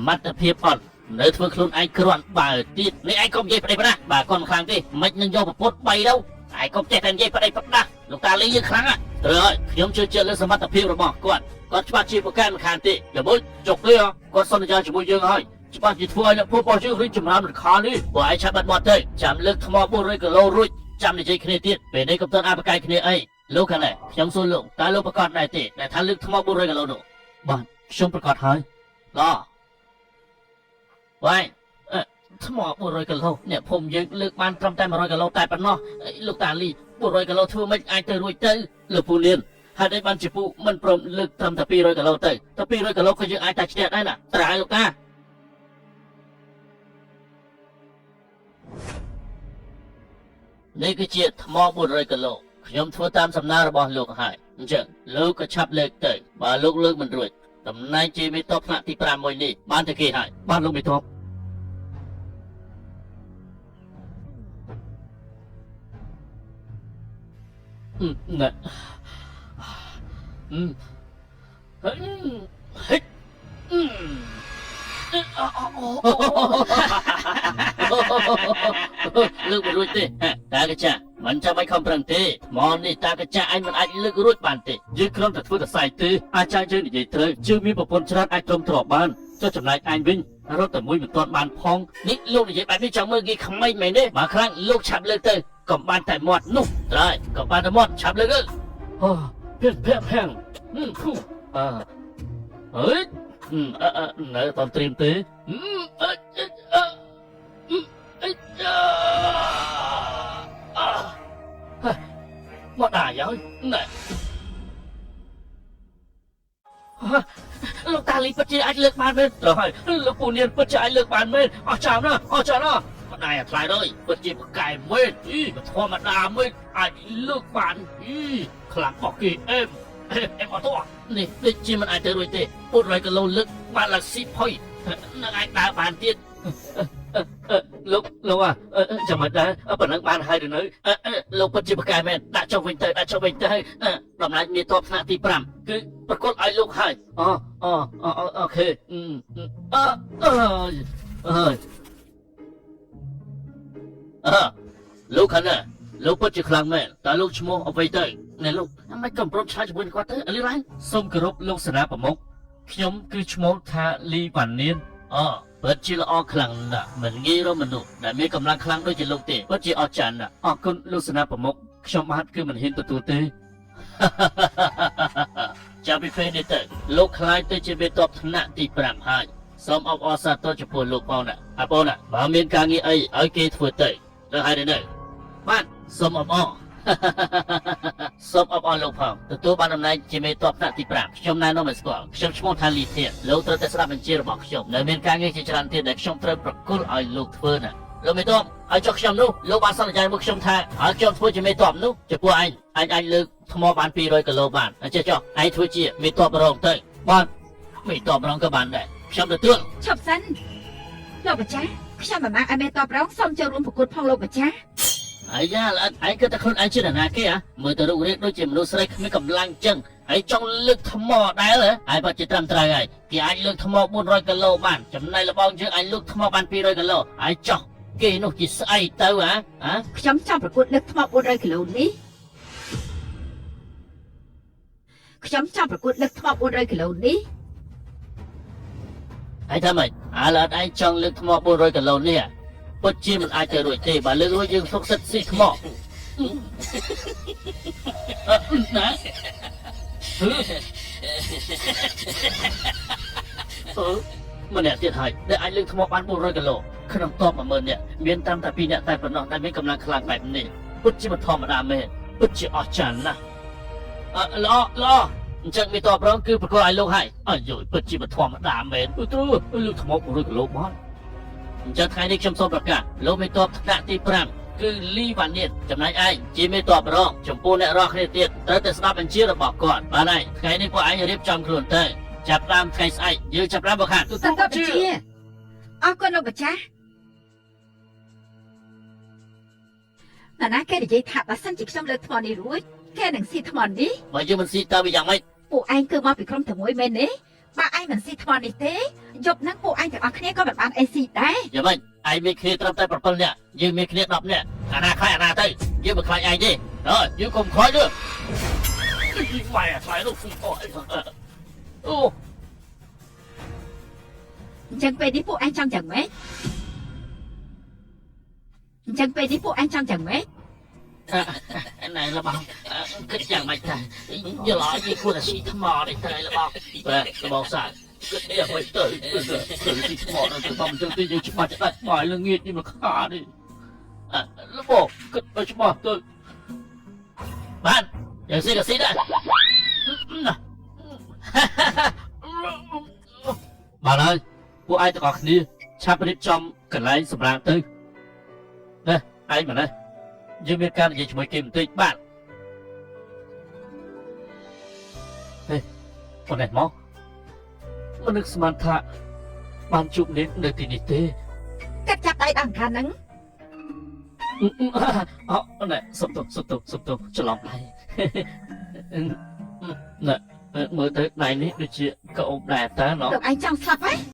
มัดเพียบอ่อนเนื้อធ្វើខ្លួនឯងគ្រាន់បើទៀតនេះឯងកុំនិយាយប្តីប្រដាបើកូនខ្លាំងទេមិននឹងយកប្រពុត3đâuឯងកុំចេះតែនិយាយប្តីប្រដាលោកតាលីយើងខ្លាំងត្រូវហើយខ្ញុំជឿជាក់លើសមត្ថភាពរបស់គាត់ច្បាស់ជាប្រកាន់មិនខានទេល្មួយចុកទេគាត់សន្យាជាមួយយើងហើយច្បាស់ជាធ្វើឲ្យអ្នកពួករបស់យើងរីកចម្រើនមិនខាននេះបើឯងឆាប់បាត់មាត់ទៅចាំលើកថ្ម400គីឡូរួចចាំនិយាយគ្នាទៀតពេលនេះកុំតន់អាបកាយគ្នាអីលោកខាងនេះខ្ញុំសួរលោកតើលោកប្រកាសដែរទេដែលថាលើកថ្ម400គីឡូនោះបាទខ្ញុំប្រកាសហើយល្អ喂，ថ្ម400គីឡូអ្នកភូមិយើងលើកបានត្រឹមតែ100គីឡូតែប៉ុណ្ណោះលោកតាលី400គីឡូធ្វើមិនអាចទៅរួចទៅលោកពូលៀនហើយតែបានជាពូមិនព្រមលើកត្រឹមតែ200គីឡូទៅតែ200គីឡូក៏យើងអាចតែឈ្នះដែរណាត្រូវហើយលោកតានេះគឺជាថ្ម400គីឡូខ្ញុំធ្វើតាមសំណើរបស់លោកហើយអញ្ចឹងលោកក៏ឆាប់លើកទៅបើលោកលើកមិនរួចតំណែងជាមេតបថ្នាក់ទី5មួយនេះបានតែគេហើយបានលោកមេតបណែលើកមិនរួចទេតាកចាមិនចាំបាច់ខំប្រឹងទេថ្មនេះតាកចាឯងមិនអាចលើករួចបានទេយើងគ្រាន់តែធ្វើតែខ្សែទេអាចយើងនិយាយត្រូវជឿមានប្រពន្ធច្រើនអាចទ្រាំទ្របានចុះចំណែកឯងវិញរត់តែមួយមិនទាន់បានផងនេះលោកនិយាយបែបនេះចង់មើលគេក្មេងមែនទេបើខ្លាំងលោកឆាប់លើកទៅកុំបានតែមាត់នោះត្រូវកុំបានតែមាត់ឆាប់លើកទៅអូភាំងភូអើយនៅតន់ត្រៀមទេមកដែរហើយណែលោកតាលីពិតជាអាចលើកបានមែនត្រូវហើយលោកពូនៀនពិតជាអាចលើកបានមែនអស់ចាំណាមកដែរថ្លៃហើយពិតជាប្រកែមែនធម្មតាមែនអាចលើកបានខ្លាំងបោះគេអេមអត់ទោះនេះដូចជាមិនអាចទៅរួចទេ400គីឡូលើកបានឡើងស៊ីផុយនឹងអាចដើរបានទៀតលោកចាំមិនដែរប៉ុណ្ណឹងបានហើយឬនៅលោកពិតជាប្រកែមែនដាក់ចុះវិញទៅតំណែងមេតបថ្នាក់ទី5គឺប្រកល់ឲ្យលោកហើយអូខេលោកខាងណាលោកពិតជាខ្លាំងមែនតើលោកឈ្មោះអ្វីទៅណែលោកមិនកំប្រុតឆ្លើយជាមួយគាត់ទៅលីរ៉ាសូមគោរពលោកសេនាប្រមុខខ្ញុំគឺឈ្មោះថាលីវ៉ានៀនពិតជាល្អខ្លាំងណាស់មិនងាយរកមនុស្សដែលមានកម្លាំងខ្លាំងដូចជាលោកទេពិតជាអស្ចារ្យណាស់អរគុណលោកសេនាប្រមុខខ្ញុំបាទគឺមិនហ៊ានទទួលទេចាំពីពេលនេះទៅលោកខ្លាយទៅជាមេតបថ្នាក់ទី5ហើយសូមអបអរសាទរចំពោះលោកបងណាបងណាបើមានការងារអីឲ្យគេធ្វើទៅទៅហើយនៅបាទសូមអបអរសូមអបអរលោកផងទទួលបានតំណែងជាមេតបថ្នាក់ទី5ខ្ញុំណែនាំឲ្យស្គាល់ខ្ញុំឈ្មោះថាលីធានលោកត្រូវតែស្ដាប់បញ្ជារបស់ខ្ញុំនៅមានការងារជាច្រើនទៀតដែលខ្ញុំត្រូវប្រគល់ឲ្យលោកធ្វើណាលោកមេតបឲ្យចុះខ្ញុំនោះលោកបានសន្យាមកខ្ញុំថាឲ្យខ្ញុំធ្វើជាមេតបនោះចំពោះឯងអាចលើកថ្មបាន200គីឡូបានអញ្ចឹងចុះឯងធ្វើជាមេតបរងទៅបាទមេតបរងក៏បានដែរខ្ញុំទទួលឈប់សិនលោកម្ចាស់ខ្ញុំមិនមកឲ្យមេតបរងសូមចូលរួមប្រកួតផងលោកម្ចាស់អាយ៉ាឯងគិតតែខ្លួនឯងជាណាគេមើលទៅរូបរាងដូចជាមនុស្សស្រីគ្មានកម្លាំងចឹងហើយចង់លើកថ្មដែរហើយបើជាត្រឹមត្រូវហើយគេអាចលើកថ្ម400គីឡូបានចំណែកលបងយើងអាចលើកថ្មបាន200គីឡូហើយចោះគេនោះជាស្អីទៅខ្ញុំចង់ប្រកួតលើកថ្ម400គីឡូនេះខ្ញុំចង់ប្រកួតលើកថ្ម400គីឡូនេះហើយថាម៉េចឥឡូវឯងចង់លើកថ្ម400គីឡូនេះពិតជាមិនអាចទៅរួចទេបើលើករួចយើងសុកសិតស៊ីថ្មណាម្នាក់ទៀតហើយដែលអាចលើកថ្មបាន400គីឡូក្នុងតប10000នាក់មានតាមតែ2នាក់តែប៉ុណ្ណោះដែលមានកម្លាំងខ្លាំងបែបនេះពិតជាមិនធម្មតាមែនពិតជាអស្ចារ្យណាស់ល្អអញ្ចឹងមេតបរងគឺប្រកល់ឲ្យលោកហើយអាយពិតជាមិនធម្មតាមែនទ្រូលើកថ្ម400គីឡូបានអញ្ចឹងថ្ងៃនេះខ្ញុំសូមប្រកាសលោកមេតបថ្នាក់ទី5គឺលីវ៉ានៀនចំណែកឯងជាមេតបរងចំពោះអ្នករស់គ្នាទៀតត្រូវតែស្ដាប់បញ្ជារបស់គាត់បានហើយថ្ងៃនេះពួកឯងរៀបចំខ្លួនទៅចាប់តាមថ្ងៃស្អែកយើងចាប់តាមបខាត់ទទួលបញ្ជាអរគុណលោកម្ចាស់ណាគេនិយាយថាបើសិនជាខ្ញុំលើកថ្មនេះរួចគេនឹងស៊ីថ្មនេះបើយើងមិនស៊ីតើវាយ៉ាងម៉េចពួកឯងគឺមកពីក្រុមតែមួយមែនទេ បើឯងមិនស៊ីថ្មនេះទេយប់ហ្នឹងពួកឯងទាំងអស់គ្នាក៏មិនបានអីស៊ីដែរ យ៉ាងម៉េចឯងមានគ្នាត្រឹមតែ7នាក់យើងមានគ្នា10នាក់អាណាខ្លាចអាណាទៅយើងមិនខ្លាចឯងទេយើងកុំខ្លាចទេម៉ែខ្លាចនោះអូ អញ្ចឹងពេលនេះពួកឯងចង់យ៉ាងម៉េចអញ្ចឹងពេលនេះពួកឯងចង់យ៉ាងម៉េច ណែរបស់គិតយ៉ាងម៉េចដែរយល់អត់យើងគួរតែស៊ីថ្មនេះទៅរបស់បាទរបស់សាគិតយ៉ាងម៉េចទៅស៊ីថ្មទៅតាមចឹងទីយើងច្បាស់ច្បាស់បាយល្ងាចនេះមកខានេះរបស់គិតឲ្យច្បាស់ទៅបានយ៉ាងស៊ីក៏ស៊ីដែរបានហើយពួកឯងទាំងអស់គ្នាឆាប់រៀបចំកន្លែងសម្រាប់ទៅណាឯងមកណាយើងមានការនិយាយជាមួយគេបន្តិចបាទហេប៉ុណ្ណេះមកមិននឹកស្មានថាបានជួបនាងនៅទីនេះទេ កាត់ចាប់ដៃដល់ខាងហ្នឹង អូណែសុំទោសច្រឡំដៃណែមើលទៅដៃនេះដូចជាក្អមដែរតើណោះ លោកឯងចង់ស្លាប់ហ៎